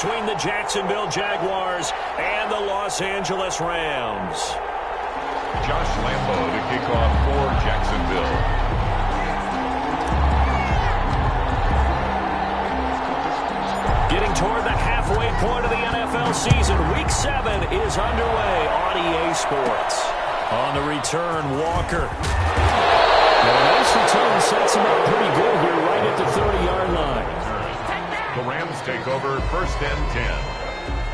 Between the Jacksonville Jaguars and the Los Angeles Rams. Josh Lambo to kick off for Jacksonville. Getting toward the halfway point of the NFL season. Week 7 is underway on EA Sports. On the return, Walker. Now, a nice return sets him up pretty good here right at the 30-yard line. The Rams take over 1st and 10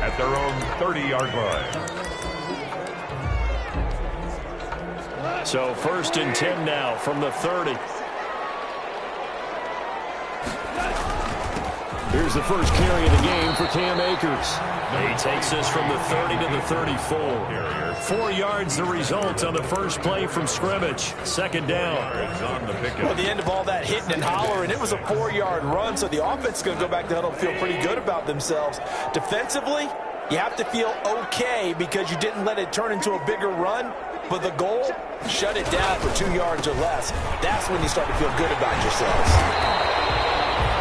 at their own 30-yard line. So 1st and 10 now from the 30. Here's the first carry of the game for Cam Akers. He takes this from the 30 to the 34. 4 yards the result on the first play from scrimmage. 2nd down. Well, the end of all that hitting and hollering, it was a 4-yard run, so the offense is going to go back to the huddle and feel pretty good about themselves. Defensively, you have to feel okay because you didn't let it turn into a bigger run, but the goal, shut it down for 2 yards or less. That's when you start to feel good about yourselves.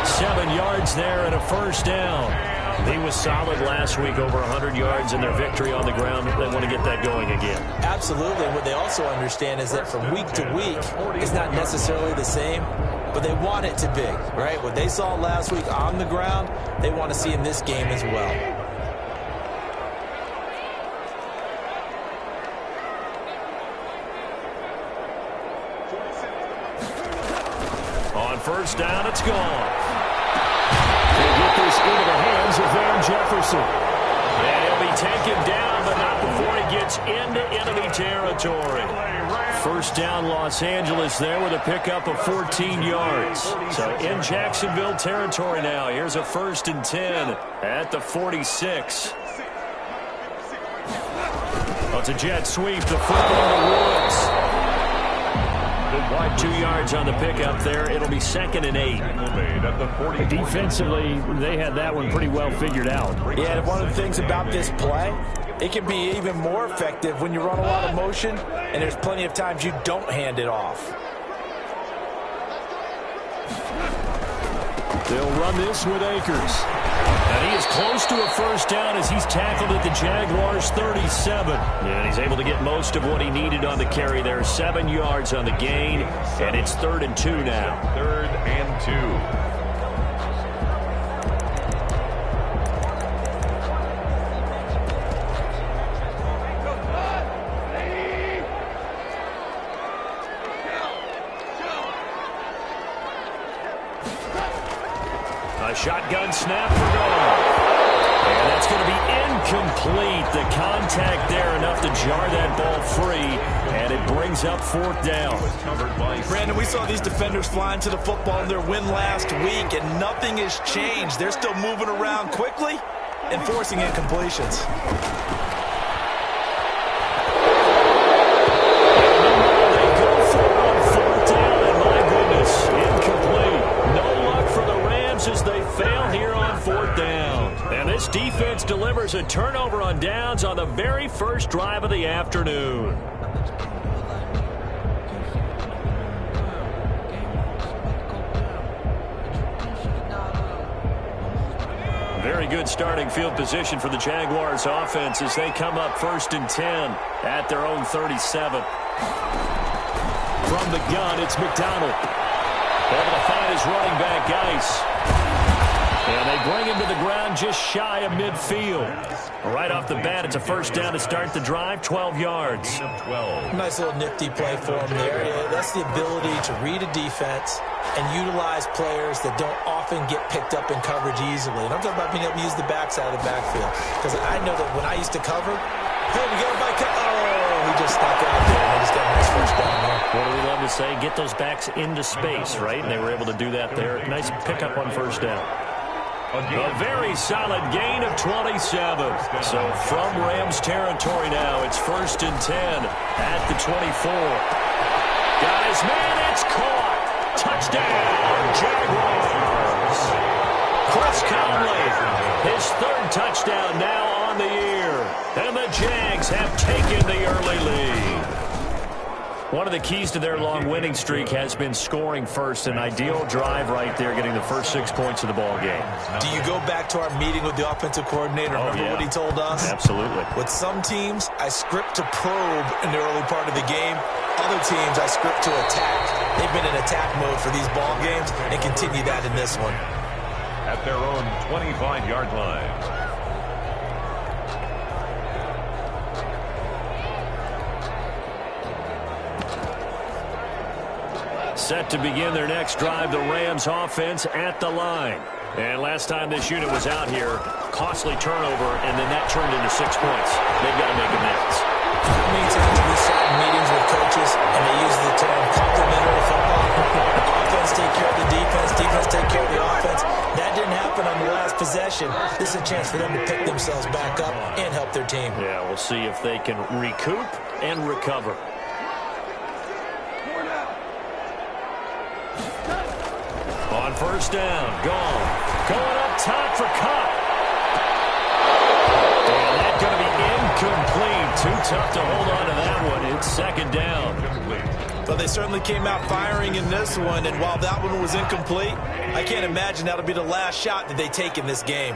7 yards there and a 1st down. He was solid last week, over 100 yards in their victory on the ground. They want to get that going again. Absolutely. What they also understand is that from week to week, it's not necessarily the same, but they want it to be, right? What they saw last week on the ground, they want to see in this game as well. On 1st down, it's gone. They get this into the hands of Van Jefferson. And he'll be taken down, but not before he gets into enemy territory. 1st down, Los Angeles there with a pickup of 14 yards. So in Jacksonville territory now. Here's a 1st and 10 at the 46. Oh, it's a jet sweep. The football to Woods. 2 yards on the pickup there. It'll be 2nd and 8. Defensively, they had that one pretty well figured out. Yeah, and one of the things about this play, it can be even more effective when you run a lot of motion, and there's plenty of times you don't hand it off. They'll run this with Akers. And he is close to a 1st down as he's tackled at the Jaguars' 37. And he's able to get most of what he needed on the carry there. 7 yards on the gain, and it's 3rd and 2 now. 3rd and 2. Shotgun snap for goal. And that's going to be incomplete. The contact there enough to jar that ball free, and it brings up 4th down. Brandon, we saw these defenders flying to the football in their win last week, and nothing has changed. They're still moving around quickly and forcing incompletions. As they fail here on 4th down. And this defense delivers a turnover on downs on the very first drive of the afternoon. Very good starting field position for the Jaguars offense as they come up 1st and 10 at their own 37. From the gun, it's McDonald. Able to find his running back, Geis. And they bring him to the ground just shy of midfield. Right off the bat, it's a 1st down to start the drive, 12 yards. Nice little nifty play for him there. Yeah, that's the ability to read a defense and utilize players that don't often get picked up in coverage easily. And I'm talking about being able to use the backside of the backfield. Because I know that when I used to cover, hey, we got everybody he just stuck out there, and they just got a nice 1st down there. What do we love to say? Get those backs into space, right? And they were able to do that there. Nice pickup on 1st down. A very solid gain of 27. So from Rams territory now, it's 1st and 10 at the 24. Got his man, it's caught. Touchdown, Jaguars. Chris Conley, his 3rd touchdown now on the year. And the Jags have taken the early lead. One of the keys to their long winning streak has been scoring first. An ideal drive right there, getting the first 6 points of the ball game. Do you go back to our meeting with the offensive coordinator? Remember what he told us? Absolutely. With some teams, I script to probe in the early part of the game. Other teams, I script to attack. They've been in attack mode for these ball games and continue that in this one. At their own 25-yard line. Set to begin their next drive, the Rams offense at the line. And last time this unit was out here, costly turnover, and then that turned into 6 points. They've got to make amends. How many times have we sat in meetings with coaches and they use the term complementary football? Offense take care of the defense, defense take care of the offense. That didn't happen on the last possession. This is a chance for them to pick themselves back up and help their team. Yeah, we'll see if they can recoup and recover. On first down, gone. Going up top for Cup. And that's going to be incomplete. Too tough to hold on to that one. It's second down. But they certainly came out firing in this one, and while that one was incomplete, I can't imagine that'll be the last shot that they take in this game.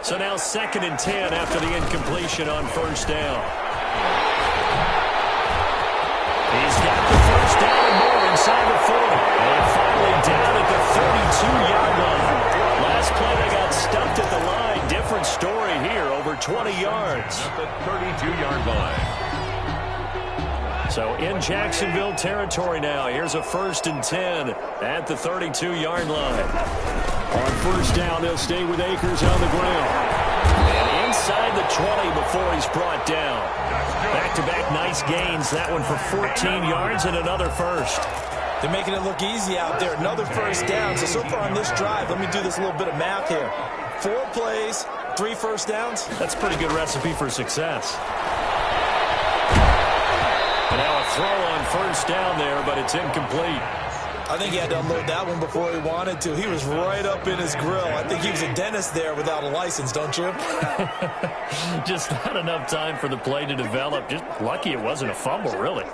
So now 2nd and 10 after the incompletion on first down. He's got the first down and more inside the 40. And finally down at the 32-yard line. Last play they got stumped at the line. Different story here, over 20 yards. At the 32-yard line. So in Jacksonville territory now. Here's a 1st and 10 at the 32-yard line. On first down, they'll stay with Akers on the ground. And inside the 20 before he's brought down. Back-to-back nice gains. That one for 14 yards and another first. They're making it look easy out there. Another first down. So far on this drive, let me do this little bit of math here. 4 plays, 3 first downs. That's a pretty good recipe for success. And now a throw on first down there, but it's incomplete. I think he had to unload that one before he wanted to. He was right up in his grill. I think he was a dentist there without a license, don't you? Just not enough time for the play to develop. Just lucky it wasn't a fumble, really.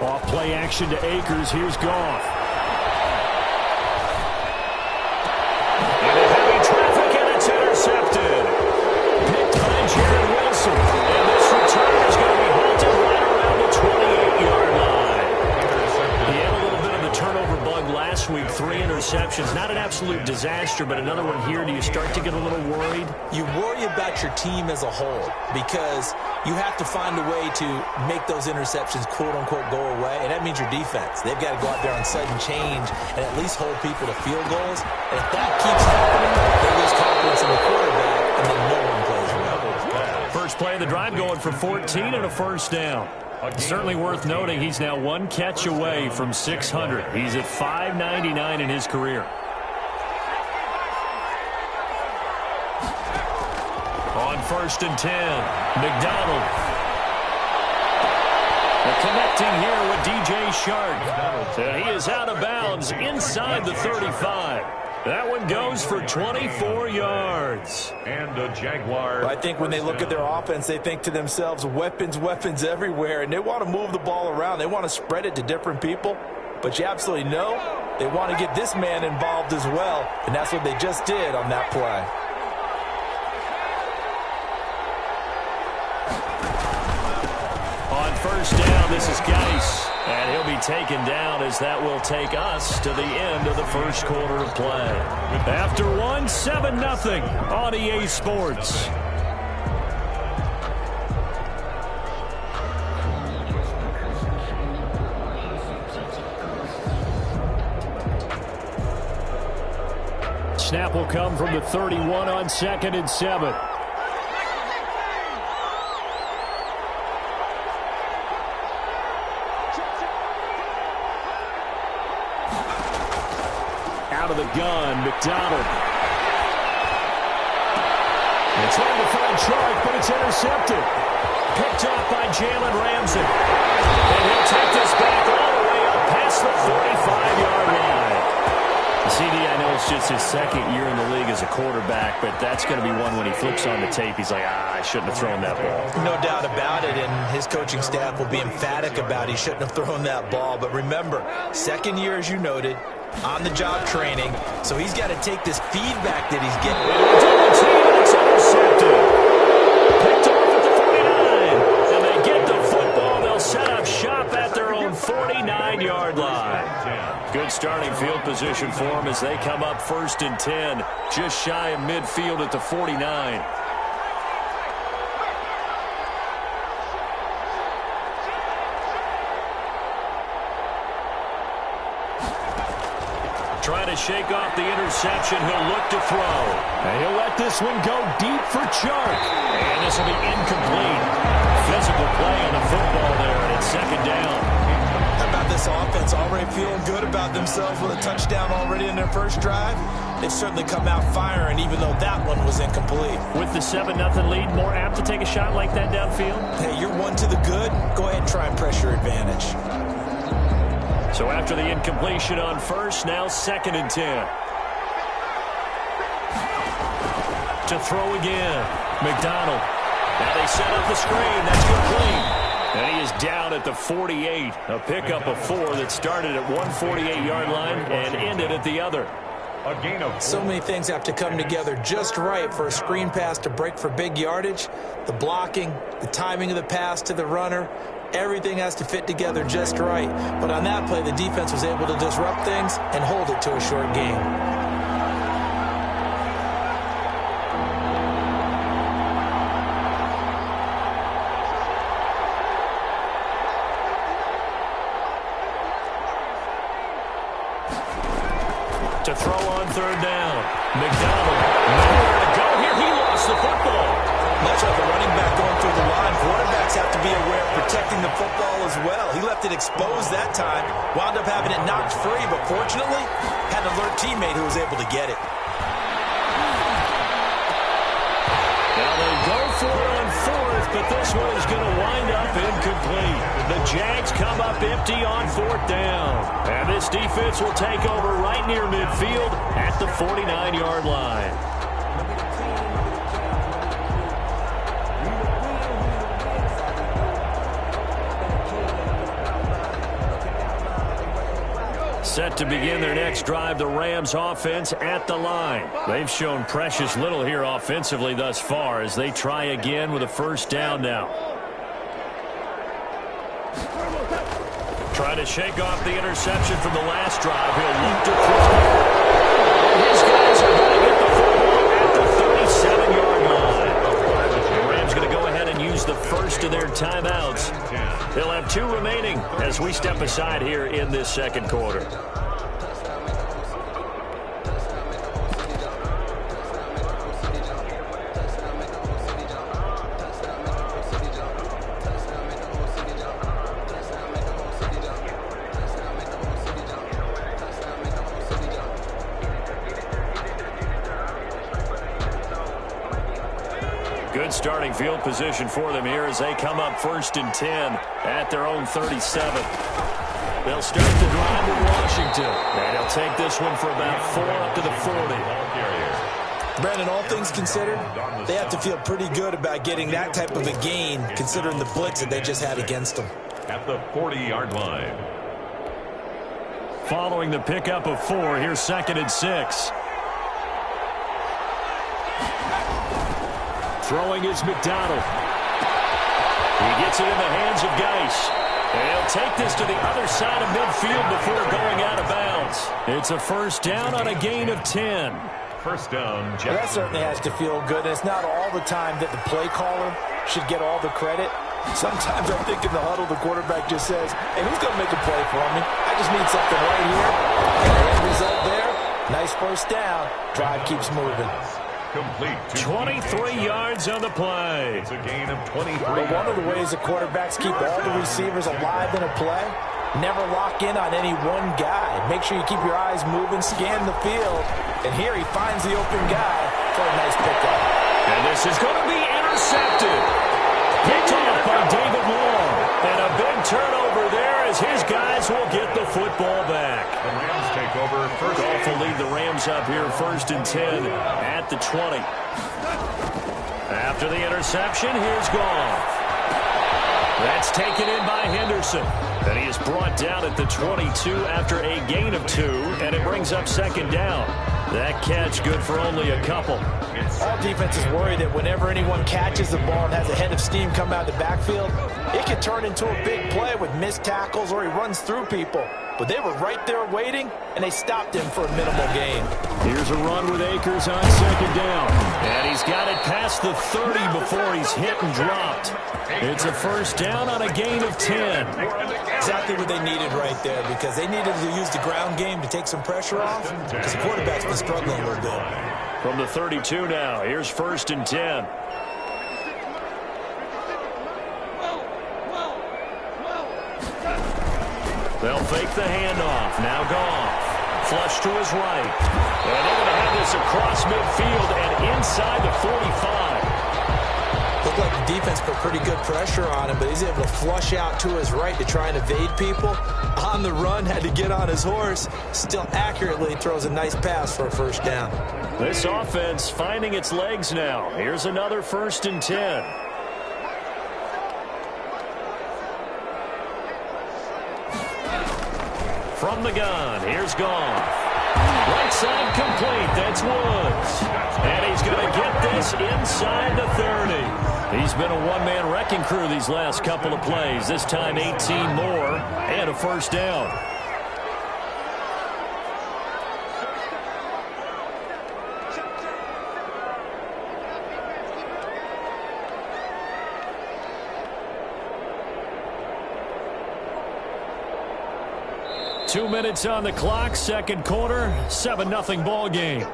Off play action to Akers. Here's Goff. Into heavy traffic, and it's intercepted. Picked by Jared Wilson. And this return is going to be halted right around the 28-yard line. He had a little bit of the turnover bug last week. 3 interceptions. Not an absolute disaster, but another one here. Do you start to get a little worried? You worry about your team as a whole because you have to find a way to make those interceptions, quote-unquote, go away, and that means your defense. They've got to go out there on sudden change and at least hold people to field goals. And if that keeps happening, they lose confidence in the quarterback, and then no one plays well. First play of the drive going for 14 and a first down. Certainly worth noting he's now 1 catch away from 600. He's at 599 in his career. On 1st and 10, McDonald. They're connecting here with DJ Shark. And he is out of bounds inside the 35. That one goes for 24 yards. And a Jaguar. I think when they look at their offense, they think to themselves, weapons, weapons everywhere, and they want to move the ball around. They want to spread it to different people. But you absolutely know they want to get this man involved as well, and that's what they just did on that play. On first down, this is Geis. And he'll be taken down as that will take us to the end of the first quarter of play. After one, 7-0 on EA Sports. Snap will come from the 31 on 2nd and 7. Out of the gun, McDonald. It's trying to find Chark, but it's intercepted. Picked off by Jalen Ramsey. And he'll take this back all the way up past the 45-yard line. CD, I know it's just his second year in the league as a quarterback, but that's going to be one when he flips on the tape, he's like, I shouldn't have thrown that ball. No doubt about it, and his coaching staff will be emphatic about he shouldn't have thrown that ball. But remember, second year, as you noted, on-the-job training, so he's got to take this feedback that he's getting. It's intercepted. Picked off at the 49, and they get the football. They'll set up shop at their own 49-yard line. Good starting field position for them as they come up 1st and 10, just shy of midfield at the 49. Trying to shake off the interception. He'll look to throw. And he'll let this one go deep for Chark. And this will be incomplete. Physical play on the football there, and it's 2nd down. How about this offense already feeling good about themselves with a touchdown already in their first drive? They've certainly come out firing, even though that one was incomplete. With the 7-0 lead, more apt to take a shot like that downfield? Hey, you're one to the good. Go ahead and try and press your advantage. So after the incompletion on first, now 2nd and 10. To throw again. McDonald. Now they set up the screen. That's complete. And he is down at the 48. A pickup of 4 that started at one 48-yard line and ended at the other. A gain of 4. So many things have to come together just right for a screen pass to break for big yardage. The blocking, the timing of the pass to the runner, everything has to fit together just right. But on that play, the defense was able to disrupt things and hold it to a short game. To throw on 3rd down. McDonald, nowhere to go here. He lost the football. Much like a running back going through the line, quarterbacks have to be aware of protecting the football as well. He left it exposed that time, wound up having it knocked free, but fortunately, had an alert teammate who was able to get it. Now they go for it on 4th, but this one is going to wind up incomplete. The Jags come up empty on 4th down. And this defense will take over right near midfield at the 49-yard line. Set to begin their next drive, the Rams offense at the line. They've shown precious little here offensively thus far as they try again with a 1st down now. Trying to shake off the interception from the last drive. He'll look to throw. And his guys are going to get the football at the 37-yard line. The Rams going to go ahead and use the first of their timeouts. They'll have 2 remaining as we step aside here in this 2nd quarter. Good starting field position for them here as they come up 1st and 10 at their own 37. They'll start the drive with Washington. And they'll take this one for about 4 up to the 40. Brandon, all things considered, they have to feel pretty good about getting that type of a gain considering the blitz that they just had against them. At the 40-yard line. Following the pickup of 4, here's 2nd and 6. Throwing is McDonald. He gets it in the hands of Geis. And he'll take this to the other side of midfield before going out of bounds. It's a 1st down on a gain of 10. 1st down. Well, that certainly has to feel good. And it's not all the time that the play caller should get all the credit. Sometimes I think in the huddle, the quarterback just says, hey, who's going to make a play for me? I just need something right here. And the end result there, nice 1st down. Drive keeps moving. Complete. 23 yards on the play. It's a gain of 23. Well, one of the ways that quarterbacks keep all the receivers alive in a play, never lock in on any one guy. Make sure you keep your eyes moving, scan the field. And here he finds the open guy for a nice pickup. And this is going to be intercepted. Picked off by David Long. And a big turnover there as his guys will get the football back. The Rams take over first. Goff will lead the Rams up here 1st and 10 at the 20. After the interception, here's Goff. That's taken in by Henderson. And he is brought down at the 22 after a gain of 2, and it brings up 2nd down. That catch good for only a couple. All defenses worry that whenever anyone catches the ball and has a head of steam come out of the backfield, it can turn into a big play with missed tackles or he runs through people. But they were right there waiting, and they stopped him for a minimal gain. Here's a run with Akers on 2nd down. And he's got it past the 30 before he's hit and dropped. It's a 1st down on a gain of 10. Exactly what they needed right there, because they needed to use the ground game to take some pressure off, because the quarterback's been struggling a little bit. From the 32 now, here's 1st and 10. They'll fake the handoff. Now Goff. Flush to his right. And they're going to have this across midfield and inside the 45. Looked like the defense put pretty good pressure on him, but he's able to flush out to his right to try and evade people. On the run, had to get on his horse. Still accurately throws a nice pass for a 1st down. This offense finding its legs now. Here's another 1st and 10. From the gun, here's Goff. Right side complete, that's Woods. And he's going to get this inside the 30. He's been a one-man wrecking crew these last couple of plays. This time 18 more and a 1st down. Two minutes on the clock, 2nd quarter, 7-0 ball game.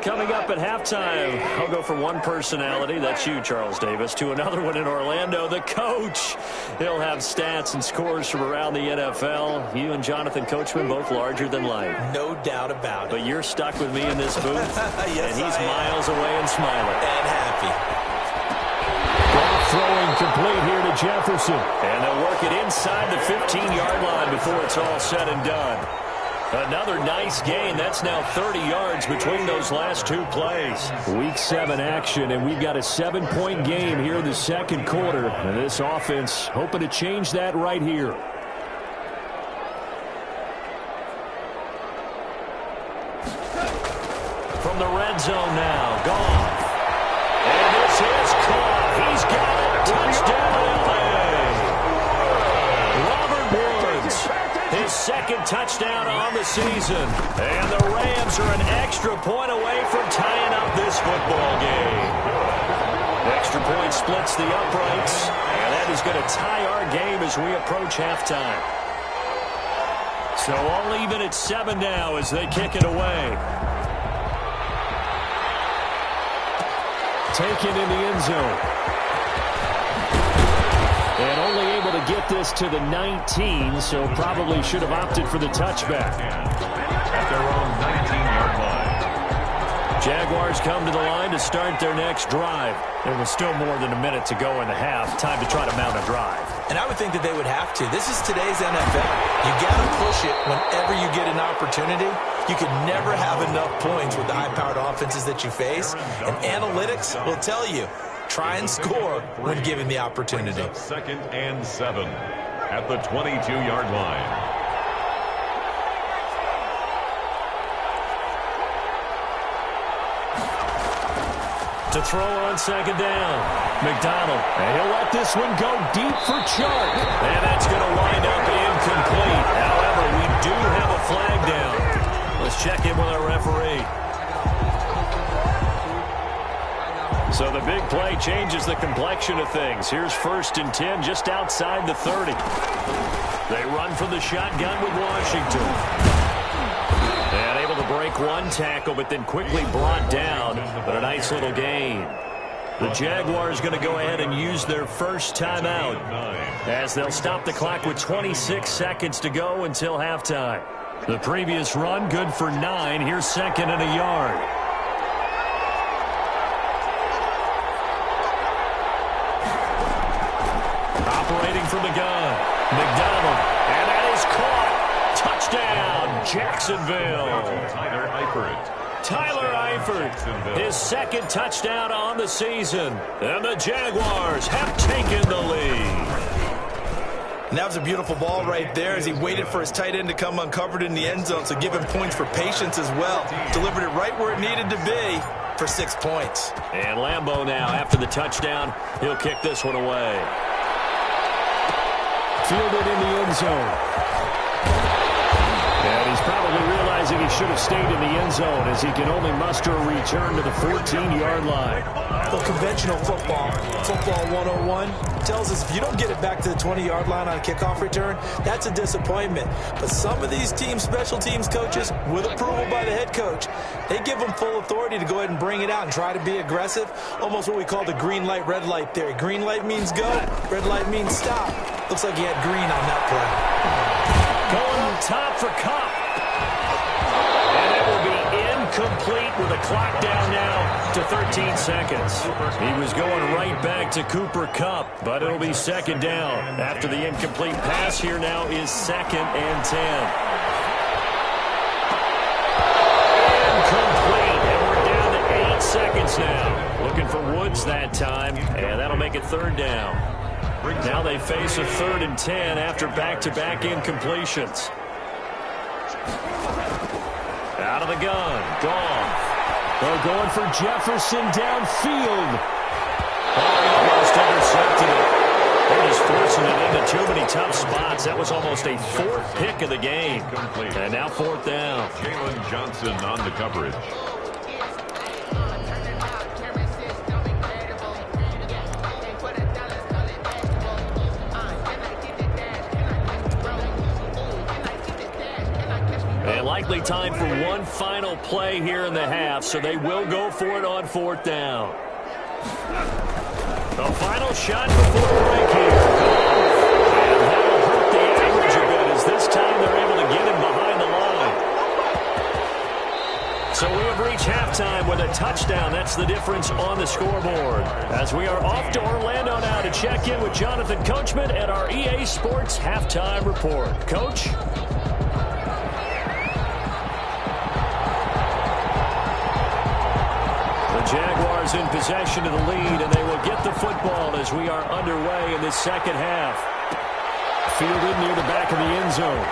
Coming up at halftime, I'll go from one personality, that's you, Charles Davis, to another one in Orlando, the coach. He'll have stats and scores from around the NFL. You and Jonathan Coachman both larger than life. No doubt about it. But you're stuck with me in this booth, yes, and he's miles away and smiling. And happy. Goff throwing complete here to Jefferson. And they'll work it inside the 15-yard line before it's all said and done. Another nice gain. That's now 30 yards between those last 2 plays. Week 7 action, and we've got a 7-point game here in the 2nd quarter. And this offense hoping to change that right here. From the red zone now, Goff. And this is caught. He's got it. Touchdown, L.A. Robert Woods, his 2nd touchdown on the season. And the Rams are an extra point away from tying up this football game. Extra point splits the uprights, and that is going to tie our game as we approach halftime. So all even at 7 now as they kick it away. Taken in the end zone. And only able to get this to the 19, so probably should have opted for the touchback. At their own 19-yard line. Jaguars come to the line to start their next drive. There was still more than a minute to go in the half. Time to try to mount a drive. And I would think that they would have to. This is today's NFL. You got to push it whenever you get an opportunity. You can never have enough points with the high-powered offenses that you face. And analytics will tell you, try and score when given the opportunity. 2nd and 7 at the 22-yard line. To throw on 2nd down, McDonald. And he'll let this one go deep for Chark. And that's going to wind up incomplete. However, we do have a flag down. Let's check in with our referee. So the big play changes the complexion of things. Here's 1st and 10 just outside the 30. They run from the shotgun with Washington. And able to break make one tackle, but then quickly brought down. But a nice little gain. The Jaguars going to go ahead and use their first timeout as they'll stop the clock with 26 seconds to go until halftime. The previous run, good for 9. Here's second and a yard. Operating from the gun, McDonald, and that is caught. Touchdown, Jacksonville. Tyler Eifert, his second touchdown on the season. And the Jaguars have taken the lead. And that was a beautiful ball right there as he waited for his tight end to come uncovered in the end zone, so give him points for patience as well. Delivered it right where it needed to be for 6 points. And Lambeau now, after the touchdown, he'll kick this one away. Fielded in the end zone. And he's probably realizing he should have stayed in the end zone as he can only muster a return to the 14-yard line. Well, conventional football 101, tells us if you don't get it back to the 20-yard line on a kickoff return, that's a disappointment. But some of these special teams coaches, with approval by the head coach, they give them full authority to go ahead and bring it out and try to be aggressive, almost what we call the green light, red light theory. Green light means go, red light means stop. Looks like he had green on that play. Going top for Kupp. And it will be incomplete with a clock down now to 13 seconds. He was going right back to Cooper Kupp, but it'll be second down. After the incomplete pass, here now is 2nd and 10. Incomplete, and we're down to 8 seconds now. Looking for Woods that time, and that'll make it 3rd down. Now they face a 3rd and 10 after back-to-back incompletions. Out of the gun, Goff. They're going for Jefferson downfield. Oh, he almost intercepted it. They're just forcing it into too many tough spots. That was almost a 4th pick of the game. And now 4th down. Jalen Johnson on the coverage. And likely time for one final play here in the half, so they will go for it on 4th down. The final shot before break here. And that'll hurt the average a bit as this time they're able to get him behind the line. So we have reached halftime with a touchdown. That's the difference on the scoreboard. As we are off to Orlando now to check in with Jonathan Coachman at our EA Sports Halftime Report. Coach? Jaguars in possession of the lead, and they will get the football as we are underway in this second half. Fielded near the back of the end zone.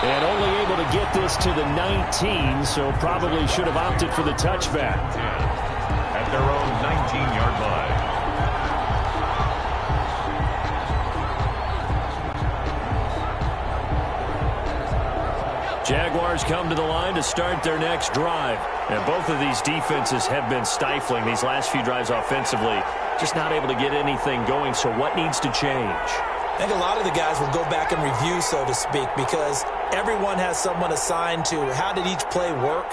And only able to get this to the 19, so probably should have opted for the touchback. At their own 19-yard line. Jaguars come to the line to start their next drive. And both of these defenses have been stifling these last few drives offensively. Just not able to get anything going, so what needs to change? I think a lot of the guys will go back and review, so to speak, because everyone has someone assigned to how did each play work.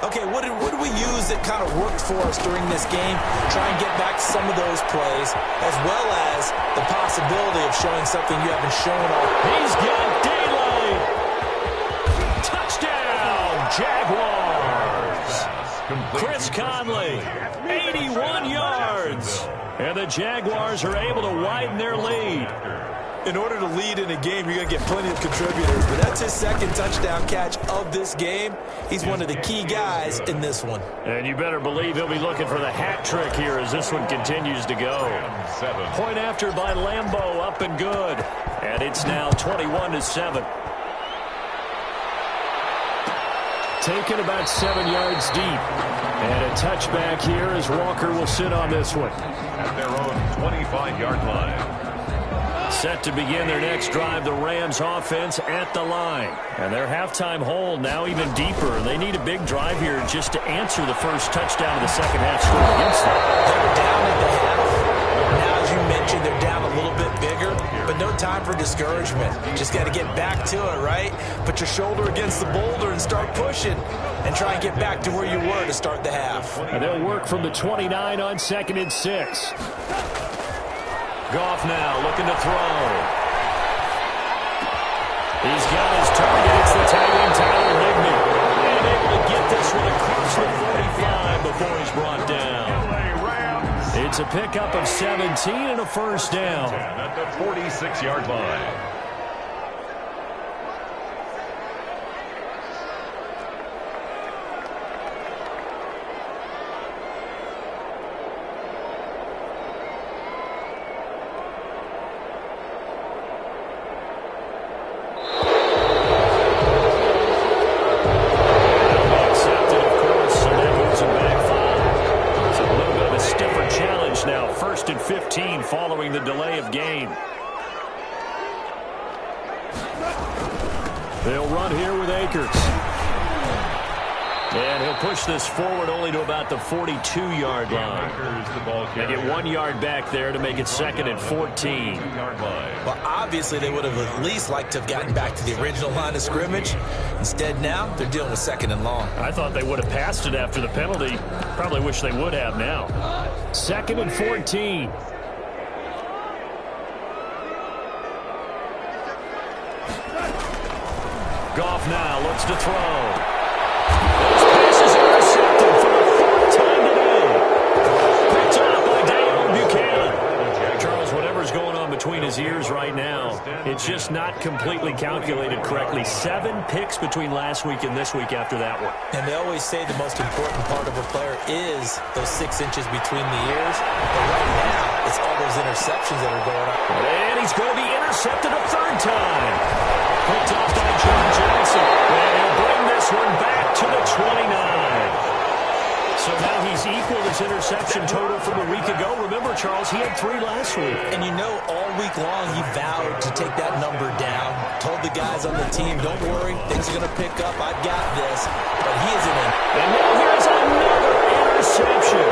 Okay, what did we use that kind of worked for us during this game? Try and get back to some of those plays, as well as the possibility of showing something you haven't shown all. He's got daylight. Touchdown, Jaguars. Chris Conley, 81 yards. And the Jaguars are able to widen their lead. In order to lead in a game, you're going to get plenty of contributors. But that's his 2nd touchdown catch of this game. He's one of the key guys in this one. And you better believe he'll be looking for the hat trick here as this one continues to go. Point after by Lambeau, up and good. And it's now 21-7. Taken about 7 yards deep. And a touchback here as Walker will sit on this one. At their own 25-yard line. Set to begin their next drive, the Rams offense at the line. And their halftime hole now even deeper. They need a big drive here just to answer the first touchdown of the second half score against them. They're down at the half. Now, as you mentioned, they're down a little bit bigger. But no time for discouragement. Just got to get back to it, right? Put your shoulder against the boulder and start pushing and try and get back to where you were to start the half. And they'll work from the 29 on 2nd and 6. Goff now looking to throw. He's got his target. It's the tight end, Tyler Higbee. And able to get this one across the 45 before he's brought down. It's a pickup of 17 and a first down. At the 46-yard line. First and 15 following the delay of game. They'll run here with Akers. And he'll push this forward only to about the 42-yard line. They get 1 yard back there to make it 2nd and 14. Well, obviously they would have at least liked to have gotten back to the original line of scrimmage. Instead now, they're dealing with 2nd and long. I thought they would have passed it after the penalty. Probably wish they would have now. 2nd and 14. Goff now looks to throw. Those passes are intercepted for the 4th time today. Picked up by Dale Buchanan. Charles, whatever's going on between his ears right now, it's just not completely calculated correctly. 7 picks between last week and this week after that one. And they always say the most important part of a player is those 6 inches between the ears. But right now, it's all those interceptions that are going on. And he's going to be intercepted a 3rd time. Picked off by John Johnson. And he'll bring this one back to the 29. So now he's equaled his interception total from a week ago. Remember, Charles, he had 3 last week. And you know, all week long he vowed to take that number down. Told the guys on the team, don't worry, things are going to pick up. I've got this. But he isn't in. And now here's another interception.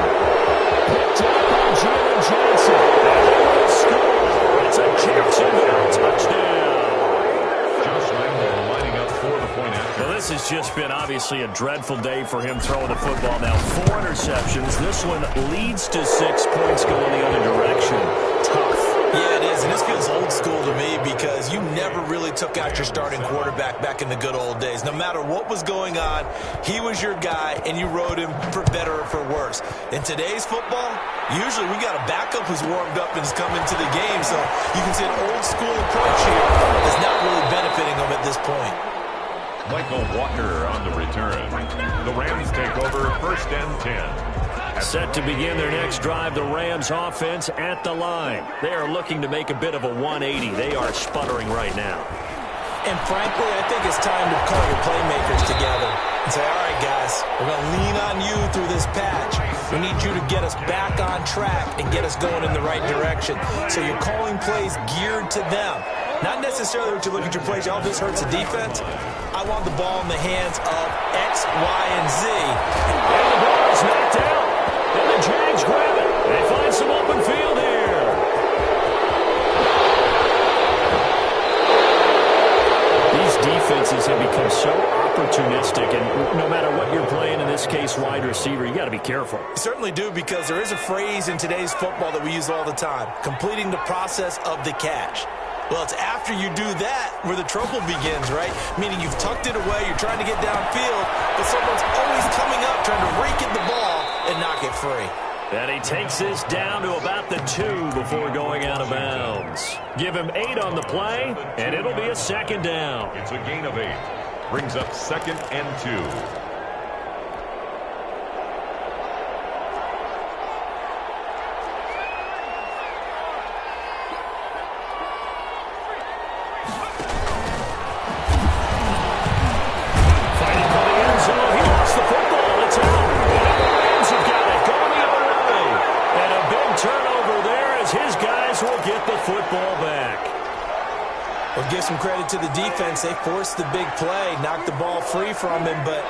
Picked up by Jalen Johnson. And they will score. It's a Jacksonville touchdown. Well, this has just been obviously a dreadful day for him throwing the football. Now 4 interceptions. This one leads to 6 points going the other direction. Tough. Yeah, it is. And this feels old school to me because you never really took out your starting quarterback back in the good old days. No matter what was going on, he was your guy, and you rode him for better or for worse. In today's football, usually we got a backup who's warmed up and is coming to the game. So you can see an old school approach here that's not really benefiting them at this point. Michael Walker on the return. The Rams take over 1st and 10. Set to begin their next drive, the Rams offense at the line. They are looking to make a bit of a 180. They are sputtering right now. And frankly, I think it's time to call your playmakers together and say, all right, guys, we're going to lean on you through this patch. We need you to get us back on track and get us going in the right direction. So you're calling plays geared to them. Not necessarily what you look at your plays, all this hurts the defense. I want the ball in the hands of X, Y, and Z. And the ball is knocked out. And the Jags grab it. They find some open field here. These defenses have become so opportunistic, and no matter what you're playing, in this case wide receiver, you got to be careful. You certainly do, because there is a phrase in today's football that we use all the time, completing the process of the catch. Well, it's after you do that where the trouble begins, right? Meaning you've tucked it away, you're trying to get downfield, but someone's always coming up trying to rake at the ball and knock it free. And he takes this down to about the 2 before going out of bounds. Give him 8 on the play, and it'll be a 2nd down. It's a gain of 8. Brings up 2nd and 2. Well, give some credit to the defense. They forced the big play, knocked the ball free from him, but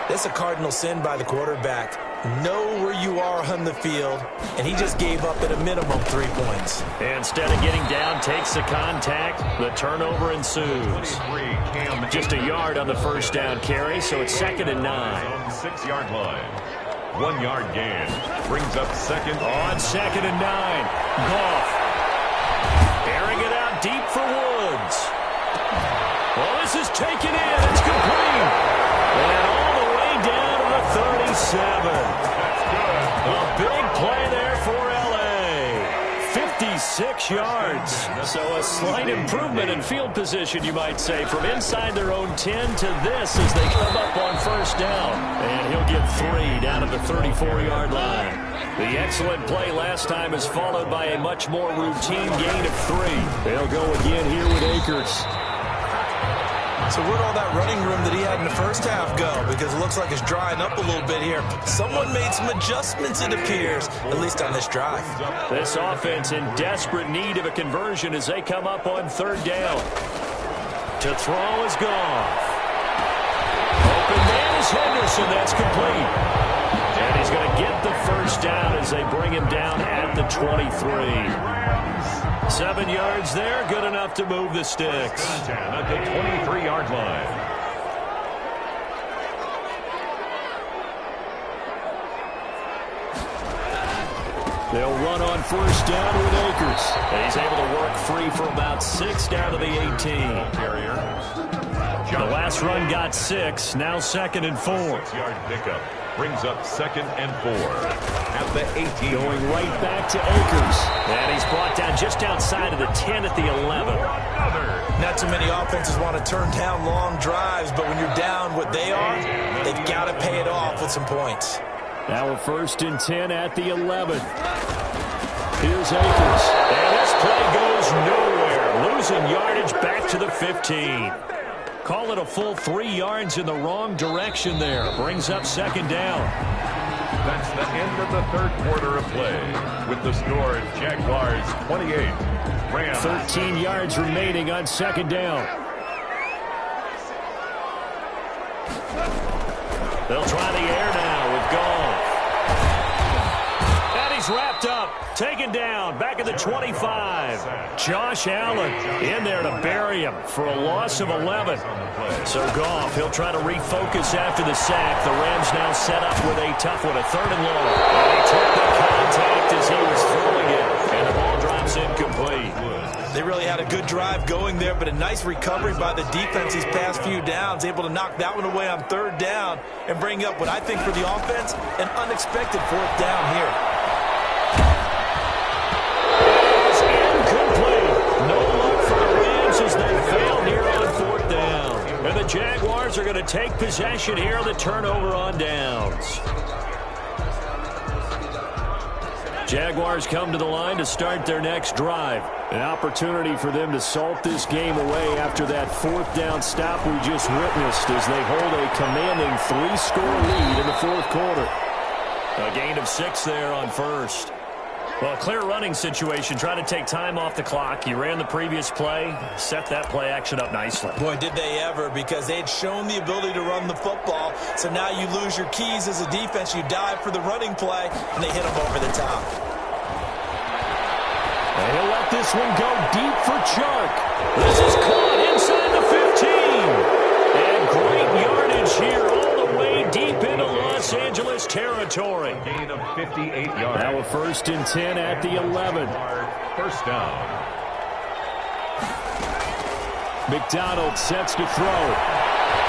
That's a cardinal sin by the quarterback. Know where you are on the field, and he just gave up at a minimum 3 points. Instead of getting down, takes the contact. The turnover ensues. Just a yard on the first down carry, so it's 2nd and 9. On 6-yard line. 1-yard gain. Brings up second. On 2nd and 9. Goff. Airing it out deep for Woods. Well, this is taken in. It's complete. And all the way down to the 37. That's good. A big play there for L.A. 56 yards. So a slight improvement in field position, you might say, from inside their own 10 to this as they come up on first down. And he'll get 3 down at the 34-yard line. The excellent play last time is followed by a much more routine gain of 3. They'll go again here with Akers. So where'd all that running room that he had in the first half go? Because it looks like it's drying up a little bit here. Someone made some adjustments, it appears, at least on this drive. This offense in desperate need of a conversion as they come up on 3rd down. To throw is Goff. Open man is Henderson. That's complete. And he's going to get the first down as they bring him down at the 23. 7 yards there, good enough to move the sticks. At the 23-yard line. They'll run on first down with Akers. And he's able to work free for about 6 down to the 18. The last run got 6, now 2nd and 4. 6-yard pickup. Brings up 2nd and 4 at the 18. Going right back to Akers. And he's brought down just outside of the 10 at the 11. Not too many offenses want to turn down long drives, but when you're down what they are, they've got to pay it off with some points. Now a 1st and 10 at the 11. Here's Akers. And this play goes nowhere. Losing yardage back to the 15. Call it a full 3 yards in the wrong direction there. Brings up 2nd down. That's the end of the 3rd quarter of play. With the score, Jaguars 28. Rams 13 yards remaining on 2nd down. They'll try the air now with Goff. And he's wrapped up. Taken down, back at the 25. Josh Allen in there to bury him for a loss of 11. So Goff, he'll try to refocus after the sack. The Rams now set up with a tough one, a 3rd and long. And he took the contact as he was throwing it, and the ball drops incomplete. They really had a good drive going there, but a nice recovery by the defense these past few downs, able to knock that one away on 3rd down and bring up what I think for the offense, an unexpected 4th down here. As they fail here on 4th down. And the Jaguars are going to take possession here, the turnover on downs. Jaguars come to the line to start their next drive. An opportunity for them to salt this game away after that 4th down stop we just witnessed as they hold a commanding 3-score lead in the 4th quarter. A gain of 6 there on 1st. Well, clear running situation. Trying to take time off the clock. You ran the previous play, set that play action up nicely. Boy, did they ever, because they had shown the ability to run the football. So now you lose your keys as a defense. You dive for the running play, and they hit them over the top. And he'll let this one go deep for Chark. This is caught inside the 15. And great yardage here all the way deep into Los Angeles territory. Gain of 58 yards. Now a 1st and 10 at the 11. First down. McDonald sets to throw.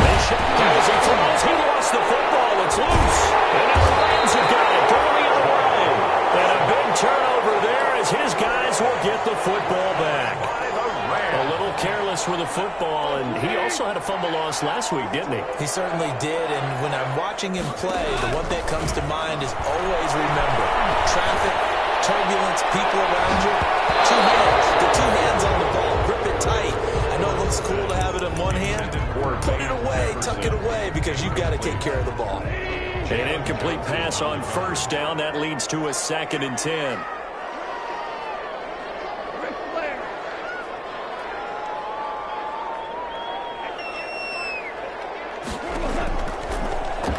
They shut down as he throws. He lost the football. It's loose. And now the Rams have got it going the other way. And a big turnover there as his guys will get the football back. A little careless with the football, and he also had a fumble loss last week, didn't he? He certainly did, and when I'm watching him play, the one thing that comes to mind is always remember, traffic, turbulence, people around you, 2 hands, the 2 hands on the ball, grip it tight. I know it looks cool to have it in one hand, put it away, tuck it away, because you've got to take care of the ball. An incomplete pass on 1st down, that leads to a 2nd and 10.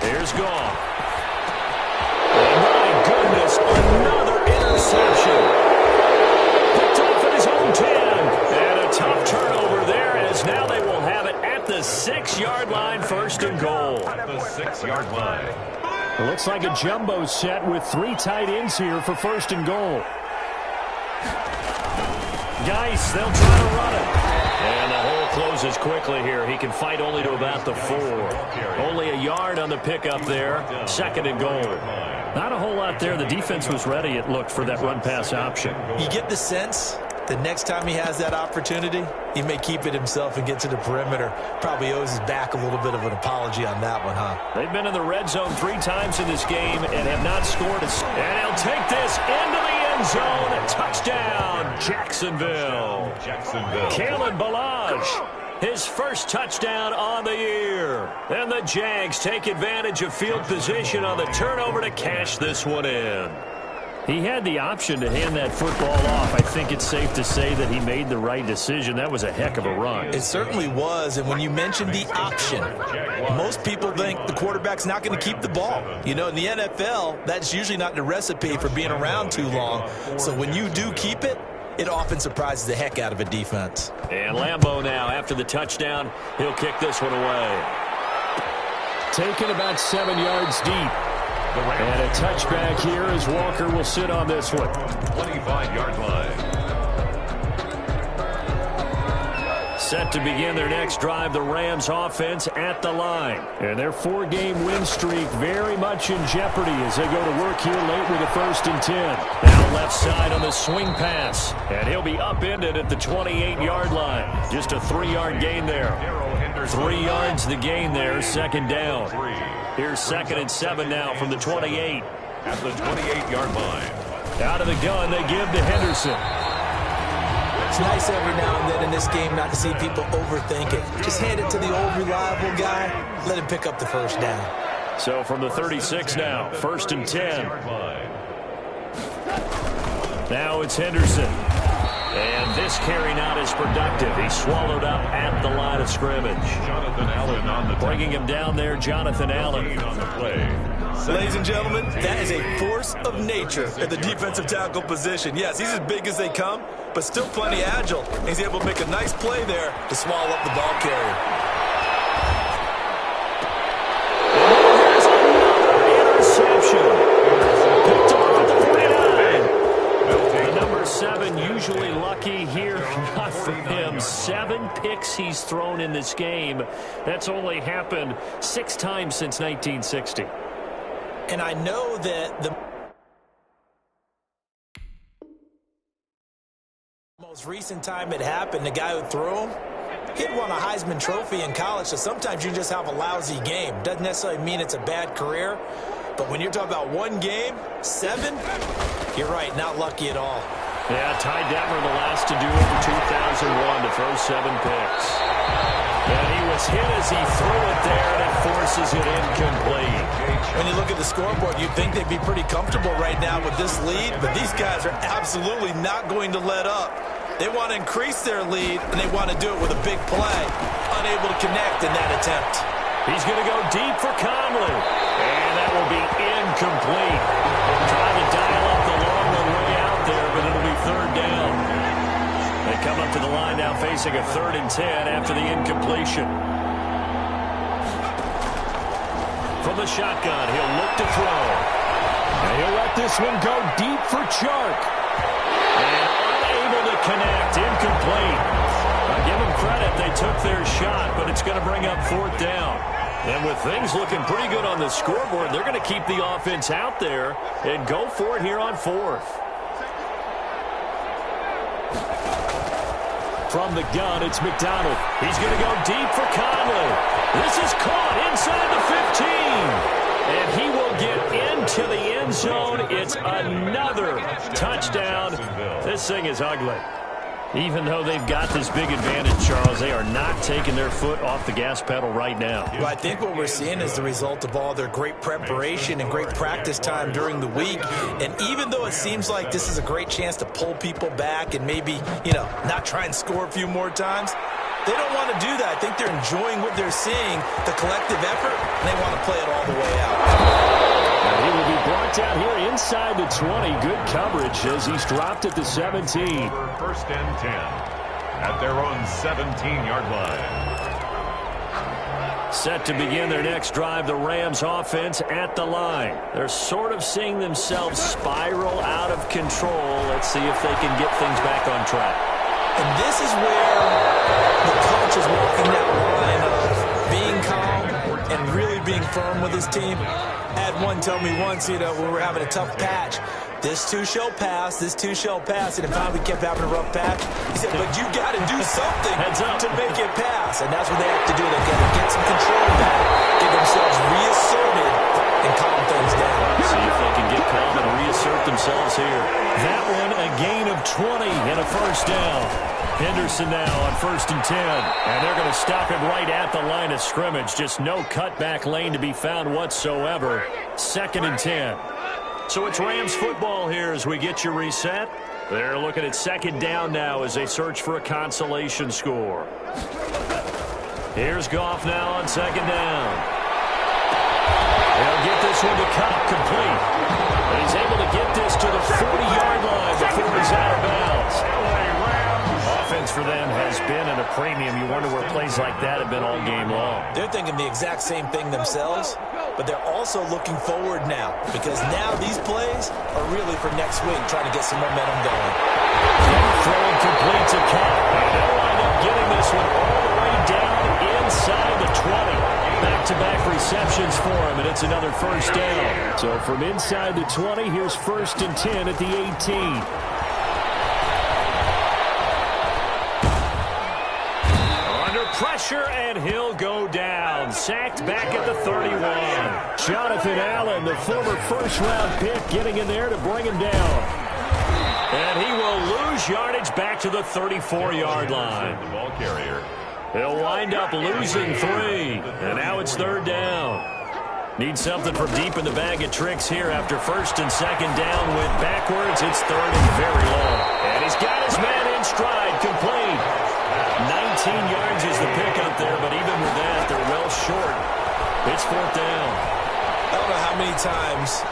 Here's Goff. Oh, my goodness, another interception. Picked off at his own 10. And a tough turnover there, as now they will have it at the 6-yard line, 1st and goal. At the 6-yard line. It looks like a jumbo set with 3 tight ends here for 1st and goal. Geis, they'll try to run it. And the hole closes quickly here. He can fight only to about the 4. Only a yard on the pickup there. 2nd and goal. Not a whole lot there. The defense was ready, it looked, for that run-pass option. You get the sense that next time he has that opportunity, he may keep it himself and get to the perimeter. Probably owes his back a little bit of an apology on that one, huh? They've been in the red zone 3 times in this game and have not scored. And he'll take this into the end zone. Touchdown, Jacksonville. Kalen Ballage, his first touchdown on the year. And the Jags take advantage of field position on the turnover to cash this one in. He had the option to hand that football off. I think it's safe to say that he made the right decision. That was a heck of a run. It certainly was, and when you mentioned the option, most people think the quarterback's not going to keep the ball. You know, in the NFL, that's usually not the recipe for being around too long. So when you do keep it, it often surprises the heck out of a defense. And Lambeau now, after the touchdown, he'll kick this one away. Taken about 7 yards deep. And a touchback here as Walker will sit on this one. 25-yard line. Set to begin their next drive, the Rams offense at the line. And their 4-game win streak very much in jeopardy as they go to work here late with a 1st and 10. Now left side on the swing pass. And he'll be upended at the 28-yard line. Just a 3-yard gain there. 3 yards the gain there, 2nd down. Here's 2nd and 7 now from the 28. At the 28-yard line. Out of the gun, they give to Henderson. It's nice every now and then in this game not to see people overthink it. Just hand it to the old reliable guy. Let him pick up the 1st down. So from the 36 now, 1st and 10. Now it's Henderson. And this carry not as productive. He's swallowed up at the line of scrimmage. Jonathan Allen on the bringing him down there, Jonathan Allen. on the play. Ladies and gentlemen, that is a force of nature at the defensive tackle position. Yes, he's as big as they come, but still plenty agile. He's able to make a nice play there to swallow up the ball carrier. There's another interception. Picked off at the 49. The number 7 usually lucky here. Not for him. 7 picks he's thrown in this game. That's only happened 6 times since 1960. And I know that the most recent time it happened, the guy who threw him, he'd won a Heisman Trophy in college, so sometimes you just have a lousy game. Doesn't necessarily mean it's a bad career, but when you're talking about 1 game, 7, you're right, not lucky at all. Yeah, Ty Detmer, the last to do it in 2001 to throw 7 picks. And he was hit as he threw it there, and it forces it incomplete. When you look at the scoreboard, you'd think they'd be pretty comfortable right now with this lead, but these guys are absolutely not going to let up. They want to increase their lead, and they want to do it with a big play. Unable to connect in that attempt. He's going to go deep for Conley. And that will be incomplete. Trying to dial up the long one way out there, but it'll be 3rd down. They come up to the line now facing a 3rd and 10 after the incompletion. From the shotgun, he'll look to throw. And he'll let this one go deep for Chark. And unable to connect, incomplete. I give them credit, they took their shot, but it's going to bring up 4th down. And with things looking pretty good on the scoreboard, they're going to keep the offense out there and go for it here on 4th. From the gun, it's McDonald. He's going to go deep for Conley. This is caught inside the 15. And he will get into the end zone. It's another touchdown. This thing is ugly. Even though they've got this big advantage, Charles, they are not taking their foot off the gas pedal right now. Well, I think what we're seeing is the result of all their great preparation and great practice time during the week. And even though it seems like this is a great chance to pull people back and maybe, not try and score a few more times, They don't want to do that. I think they're enjoying what they're seeing, the collective effort, and they want to play it all the way out. And he will be brought down here inside the 20. Good coverage as he's dropped at the 17. First and 10 at their own 17-yard line. Set to begin their next drive, the Rams offense at the line. They're sort of seeing themselves spiral out of control. Let's see if they can get things back on track. And this is where the coach is walking that line of being calm and really being firm with his team. I had one tell me once, when we were having a tough patch, this too shall pass, this too shall pass, and if we kept having a rough patch, he said, but you got to do something to make it pass, and that's what they have to do. They've got to get some control back, get themselves reasserted, and calm things down. See if they can get calm and reassert themselves here. That one, a gain of 20 and a first down. Henderson now on 1st and 10, and they're going to stop him right at the line of scrimmage. Just no cutback lane to be found whatsoever. 2nd and 10. So it's Rams football here as we get you reset. They're looking at 2nd down now as they search for a consolation score. Here's Goff now on 2nd down. He'll get this one to Cobb complete. And he's able to get this to the 40-yard line before he's out of bounds. Offense for them has been at a premium. You wonder where plays like that have been all game long. They're thinking the exact same thing themselves, but they're also looking forward now because now these plays are really for next week, trying to get some momentum going. Throwing complete to Cobb. And they'll wind up getting this one all the way down inside the 20. Back-to-back receptions for him, and it's another first down. So from inside the 20, here's 1st and 10 at the 18. Pressure, and he'll go down. Sacked back at the 31. Jonathan Allen, the former first-round pick, getting in there to bring him down. And he will lose yardage back to the 34-yard line. The ball carrier. He'll wind up losing 3. And now it's 3rd down. Need something from deep in the bag of tricks here after 1st and 2nd down. Went backwards. It's 3rd and very long. And he's got his man in stride, complete. 19 yards is the pickup there, but even with that, they're well short. It's 4th down. I don't know how many times,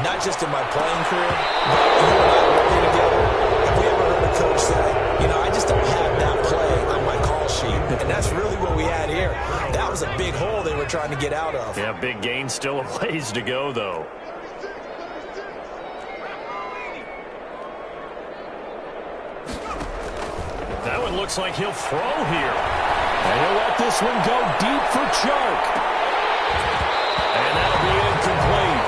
not just in my playing career, but you and I working together, have we ever heard a coach say, I just don't have that play on my call sheet. And that's really what we had here. That was a big hole they were trying to get out of. Yeah, big gain, still a ways to go, though. That one looks like he'll throw here. And he'll let this one go deep for Chark. And that'll be incomplete.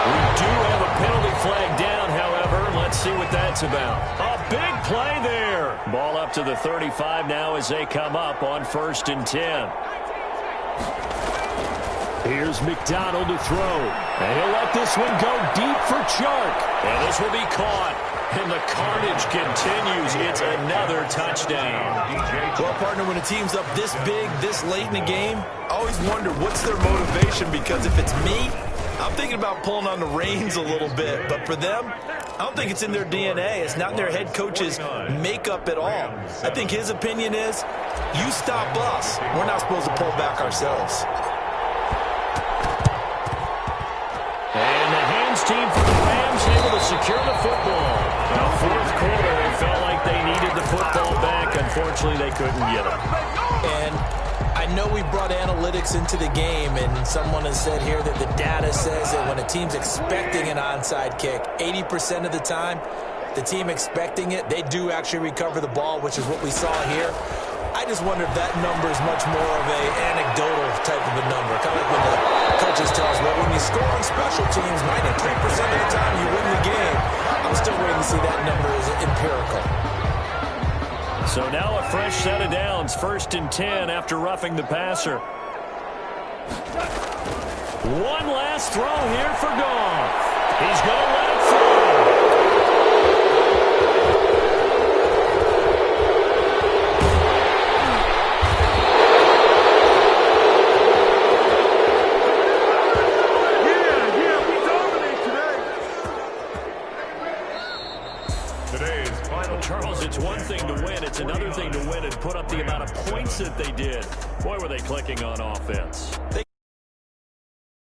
We do have a penalty flag down, however. Let's see what that's about. A big play there. Ball up to the 35 now as they come up on 1st and 10. Here's McDonald to throw. And he'll let this one go deep for Chark. And this will be caught. And the carnage continues. It's another touchdown. Well, partner, when a team's up this big, this late in the game, I always wonder what's their motivation, because if it's me, I'm thinking about pulling on the reins a little bit. But for them, I don't think it's in their DNA. It's not in their head coach's makeup at all. I think his opinion is, you stop us. We're not supposed to pull back ourselves. And the hands team for the Rams able to secure the football. Now, 4th quarter, it felt like they needed the football back. Unfortunately, they couldn't get it. And I know we brought analytics into the game, and someone has said here that the data says that when a team's expecting an onside kick, 80% of the time, the team expecting it, they do actually recover the ball, which is what we saw here. I just wonder if that number is much more of a anecdotal type of a number. Kind of like when the coaches tell us, well, when you score on special teams, 93% of the time you win the game. I'm still waiting to see that number is empirical. So now a fresh set of downs. 1st and 10 after roughing the passer. One last throw here for Goff. He's going to let it through. Today's final. Charles, it's one thing to win. It's another thing to win and put up the amount of points that they did. Boy, were they clicking on offense.